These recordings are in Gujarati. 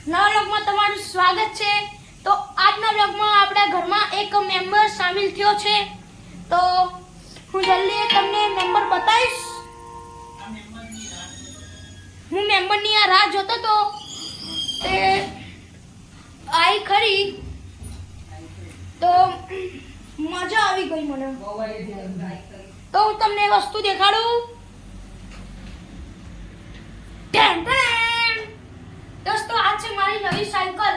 નવા વ્લોગમાં તમારું સ્વાગત છે। તો આજના વ્લોગમાં આપણા ઘરમાં એક મેમ્બર સામેલ થયો છે। તો હું જલ્દી તમને મેમ્બર બતાવીશ। હું મેમ્બરની આ રાહ જોતો તો તે આઈ ખરી તો મજા આવી ગઈ મને। તો હું તમને વસ્તુ દેખાડું। દોસ્તો આ છે મારી નવી સાયકલ।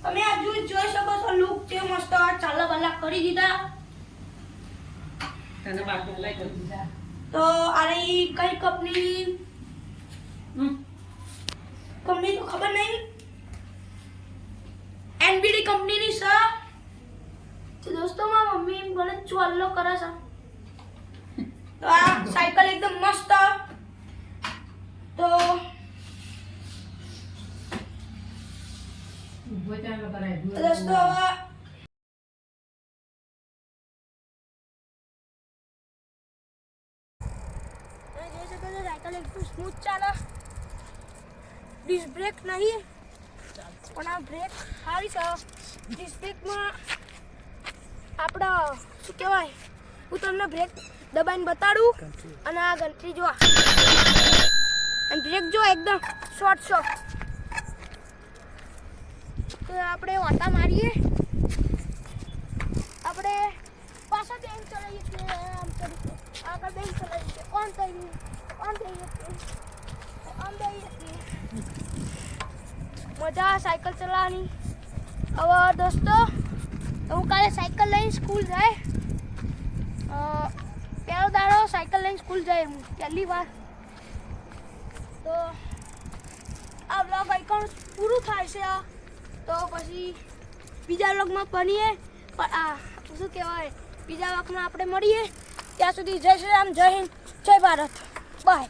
તમે આ જોઈ શકો છો લુક છે મસ્ત ચાલા વાલા કરી દીધા। તને બાકી લઈ દીધા તો આની કઈ કંપની તો ખબર નહીં। એનબીડી કંપનીની છે। તો દોસ્તો મારી મમ્મી મને ચોલ્લો કરે છે। તો આ સાયકલ એકદમ મસ્ત। તો દોસ્તો સાયકલ એકદમ સ્મૂથ ચાલે। ડિસ્ક બ્રેક નહીં પણ આ બ્રેક સારી છે। ડિસ્ક બ્રેકમાં આપણા શું કહેવાય હું તમને બ્રેક દબાઈને બતાડું અને આ ઘંટડી જો અને બ્રેક જો એકદમ શોર્ટ શોર્ટ। તો આપણે ઓટા મારીએ આપણે પાછા બેન ચલાવીએ છીએ આમ કરી આગળ બેન ચલાવીએ છીએ ઓન થઈએ મજા સાયકલ ચલાવવાની। હવે દોસ્તો હું કાલે સાયકલ લઈને સ્કૂલ જાય। પહેલો દાડો સાયકલ લઈને સ્કૂલ જાય હું પહેલી વાર। તો આ વ્લોગ આઈકોન પૂરું થાય છે। તો પછી બીજા વ્લોગમાં બનીએ પણ આ શું કહેવાય બીજા વ્લોગમાં આપણે મળીએ। ત્યાં સુધી જય શ્રી રામ, જય હિન્દ, જય ભારત, બાય।